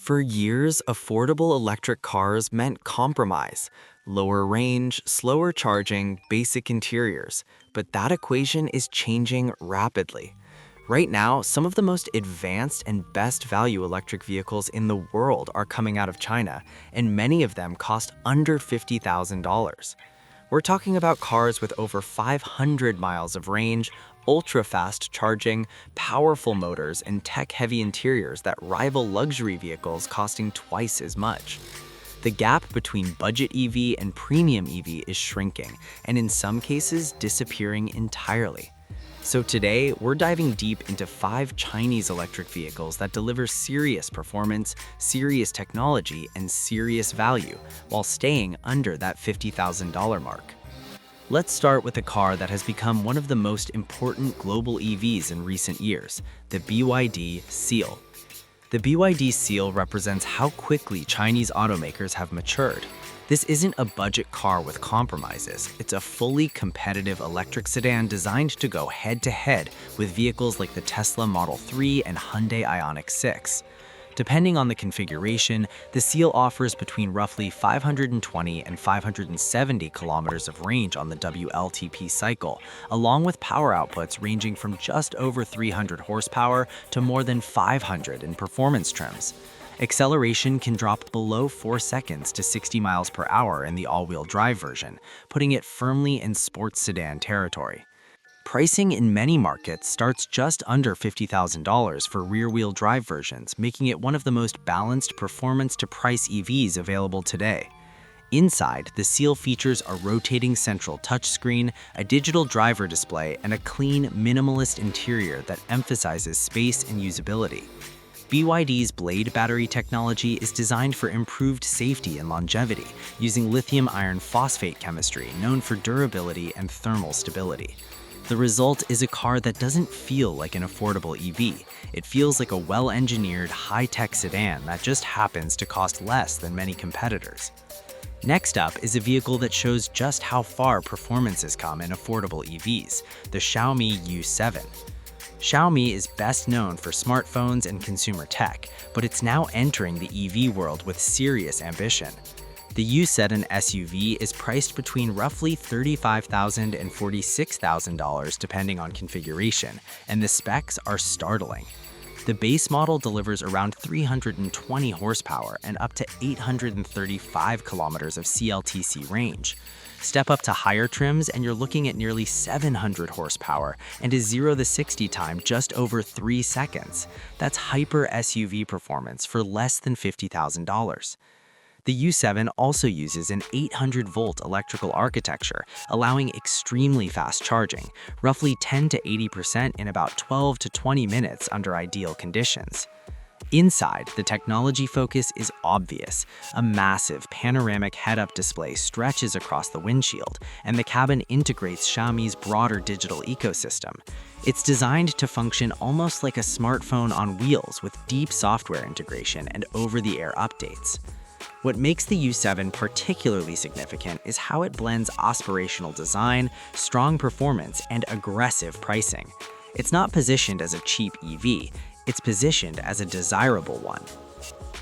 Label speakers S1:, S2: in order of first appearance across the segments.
S1: For years, affordable electric cars meant compromise, lower range, slower charging, basic interiors. But that equation is changing rapidly. Right now, some of the most advanced and best value electric vehicles in the world are coming out of China, and many of them cost under $50,000. We're talking about cars with over 500 miles of range, ultra-fast charging, powerful motors, and tech-heavy interiors that rival luxury vehicles costing twice as much. The gap between budget EV and premium EV is shrinking, and in some cases, disappearing entirely. So today, we're diving deep into 5 Chinese electric vehicles that deliver serious performance, serious technology, and serious value, while staying under that $50,000 mark. Let's start with a car that has become one of the most important global EVs in recent years, the BYD Seal. The BYD Seal represents how quickly Chinese automakers have matured. This isn't a budget car with compromises. It's a fully competitive electric sedan designed to go head-to-head with vehicles like the Tesla Model 3 and Hyundai Ioniq 6. Depending on the configuration, the Seal offers between roughly 520 and 570 kilometers of range on the WLTP cycle, along with power outputs ranging from just over 300 horsepower to more than 500 in performance trims. Acceleration can drop below 4 seconds to 60 miles per hour in the all-wheel drive version, putting it firmly in sports sedan territory. Pricing in many markets starts just under $50,000 for rear-wheel drive versions, making it one of the most balanced performance-to-price EVs available today. Inside, the Seal features a rotating central touchscreen, a digital driver display, and a clean, minimalist interior that emphasizes space and usability. BYD's Blade battery technology is designed for improved safety and longevity, using lithium iron phosphate chemistry known for durability and thermal stability. The result is a car that doesn't feel like an affordable EV. It feels like a well-engineered, high-tech sedan that just happens to cost less than many competitors. Next up is a vehicle that shows just how far performance has come in affordable EVs, the Xiaomi U7. Xiaomi is best known for smartphones and consumer tech, but it's now entering the EV world with serious ambition. The U7 SUV is priced between roughly $35,000 and $46,000 depending on configuration, and the specs are startling. The base model delivers around 320 horsepower and up to 835 kilometers of CLTC range. Step up to higher trims and you're looking at nearly 700 horsepower and a 0-60 time just over 3 seconds. That's hyper SUV performance for less than $50,000. The U7 also uses an 800-volt electrical architecture, allowing extremely fast charging, roughly 10 to 80% in about 12 to 20 minutes under ideal conditions. Inside, the technology focus is obvious. A massive panoramic head-up display stretches across the windshield, and the cabin integrates Xiaomi's broader digital ecosystem. It's designed to function almost like a smartphone on wheels with deep software integration and over-the-air updates. What makes the U7 particularly significant is how it blends aspirational design, strong performance, and aggressive pricing. It's not positioned as a cheap EV, it's positioned as a desirable one.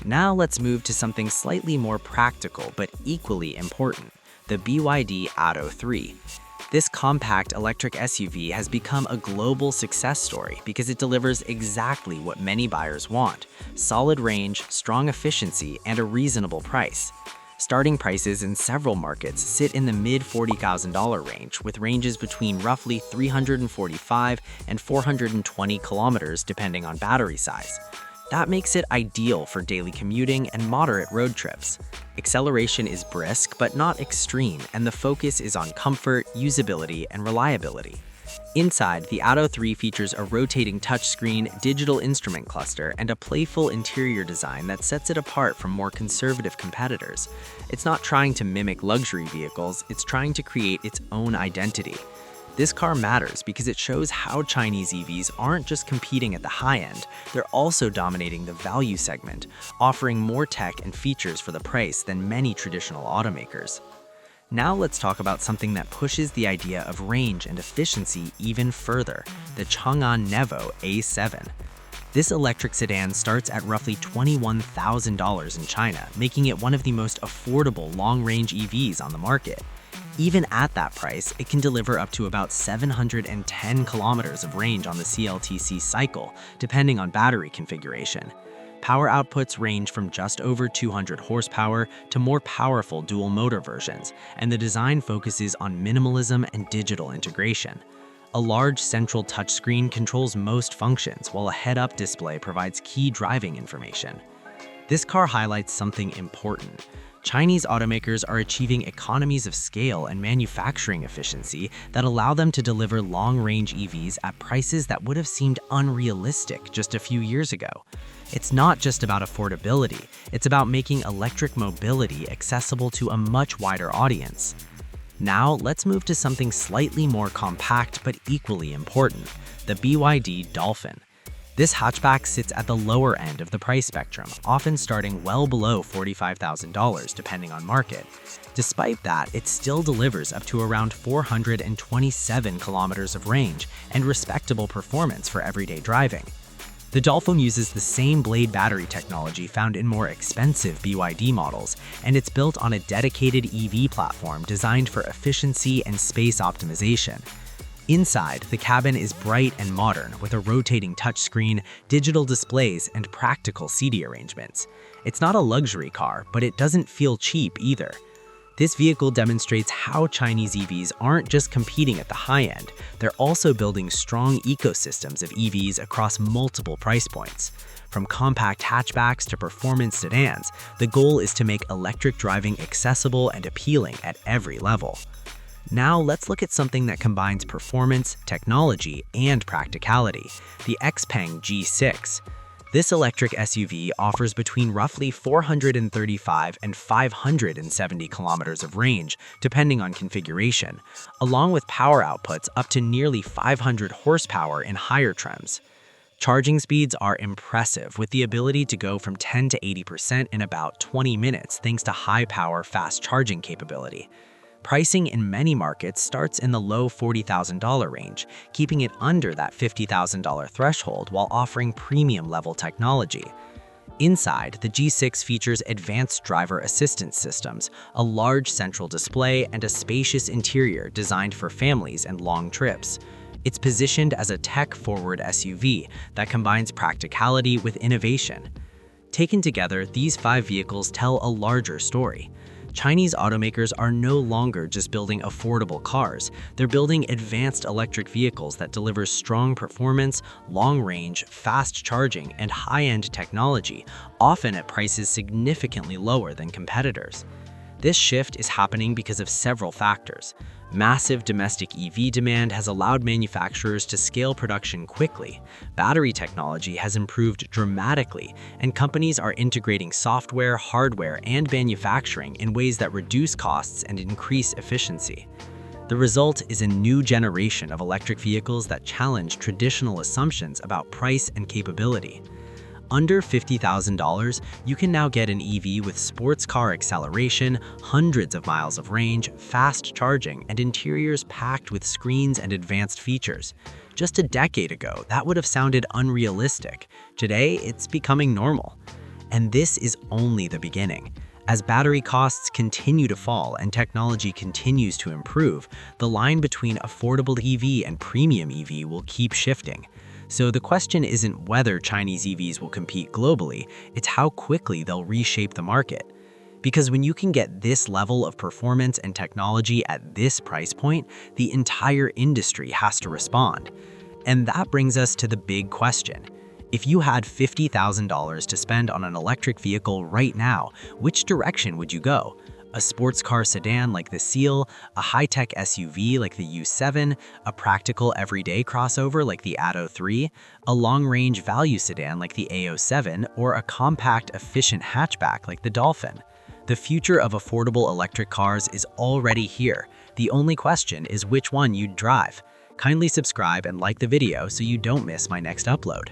S1: Now let's move to something slightly more practical but equally important, the BYD Atto 3. This compact electric SUV has become a global success story because it delivers exactly what many buyers want: solid range, strong efficiency, and a reasonable price. Starting prices in several markets sit in the mid-$40,000 range, with ranges between roughly 345 and 420 kilometers depending on battery size. That makes it ideal for daily commuting and moderate road trips. Acceleration is brisk but not extreme, and the focus is on comfort, usability, and reliability. Inside, the Atto 3 features a rotating touchscreen, digital instrument cluster, and a playful interior design that sets it apart from more conservative competitors. It's not trying to mimic luxury vehicles, it's trying to create its own identity. This car matters because it shows how Chinese EVs aren't just competing at the high end, they're also dominating the value segment, offering more tech and features for the price than many traditional automakers. Now let's talk about something that pushes the idea of range and efficiency even further, the Changan Nevo A7. This electric sedan starts at roughly $21,000 in China, making it one of the most affordable long-range EVs on the market. Even at that price, it can deliver up to about 710 kilometers of range on the CLTC cycle, depending on battery configuration. Power outputs range from just over 200 horsepower to more powerful dual-motor versions, and the design focuses on minimalism and digital integration. A large central touchscreen controls most functions, while a head-up display provides key driving information. This car highlights something important. Chinese automakers are achieving economies of scale and manufacturing efficiency that allow them to deliver long-range EVs at prices that would have seemed unrealistic just a few years ago. It's not just about affordability, it's about making electric mobility accessible to a much wider audience. Now, let's move to something slightly more compact but equally important, the BYD Dolphin. This hatchback sits at the lower end of the price spectrum, often starting well below $45,000 depending on market. Despite that, it still delivers up to around 427 kilometers of range and respectable performance for everyday driving. The Dolphin uses the same blade battery technology found in more expensive BYD models, and it's built on a dedicated EV platform designed for efficiency and space optimization. Inside, the cabin is bright and modern with a rotating touchscreen, digital displays, and practical seating arrangements. It's not a luxury car, but it doesn't feel cheap either. This vehicle demonstrates how Chinese EVs aren't just competing at the high end, they're also building strong ecosystems of EVs across multiple price points. From compact hatchbacks to performance sedans, the goal is to make electric driving accessible and appealing at every level. Now let's look at something that combines performance, technology, and practicality, the XPeng G6. This electric SUV offers between roughly 435 and 570 kilometers of range, depending on configuration, along with power outputs up to nearly 500 horsepower in higher trims. Charging speeds are impressive, with the ability to go from 10 to 80% in about 20 minutes thanks to high-power fast charging capability. Pricing in many markets starts in the low $40,000 range, keeping it under that $50,000 threshold while offering premium-level technology. Inside, the G6 features advanced driver assistance systems, a large central display, and a spacious interior designed for families and long trips. It's positioned as a tech-forward SUV that combines practicality with innovation. Taken together, these 5 vehicles tell a larger story. Chinese automakers are no longer just building affordable cars, they're building advanced electric vehicles that deliver strong performance, long range, fast charging, and high-end technology, often at prices significantly lower than competitors. This shift is happening because of several factors. Massive domestic EV demand has allowed manufacturers to scale production quickly. Battery technology has improved dramatically, and companies are integrating software, hardware, and manufacturing in ways that reduce costs and increase efficiency. The result is a new generation of electric vehicles that challenge traditional assumptions about price and capability. Under $50,000, you can now get an EV with sports car acceleration, hundreds of miles of range, fast charging, and interiors packed with screens and advanced features. Just a decade ago, that would have sounded unrealistic. Today, it's becoming normal. And this is only the beginning. As battery costs continue to fall and technology continues to improve, the line between affordable EV and premium EV will keep shifting. So the question isn't whether Chinese EVs will compete globally, it's how quickly they'll reshape the market. Because when you can get this level of performance and technology at this price point, the entire industry has to respond. And that brings us to the big question. If you had $50,000 to spend on an electric vehicle right now, which direction would you go? A sports car sedan like the Seal, a high-tech SUV like the U7, a practical everyday crossover like the Atto 3, a long-range value sedan like the A07, or a compact, efficient hatchback like the Dolphin? The future of affordable electric cars is already here. The only question is which one you'd drive. Kindly subscribe and like the video so you don't miss my next upload.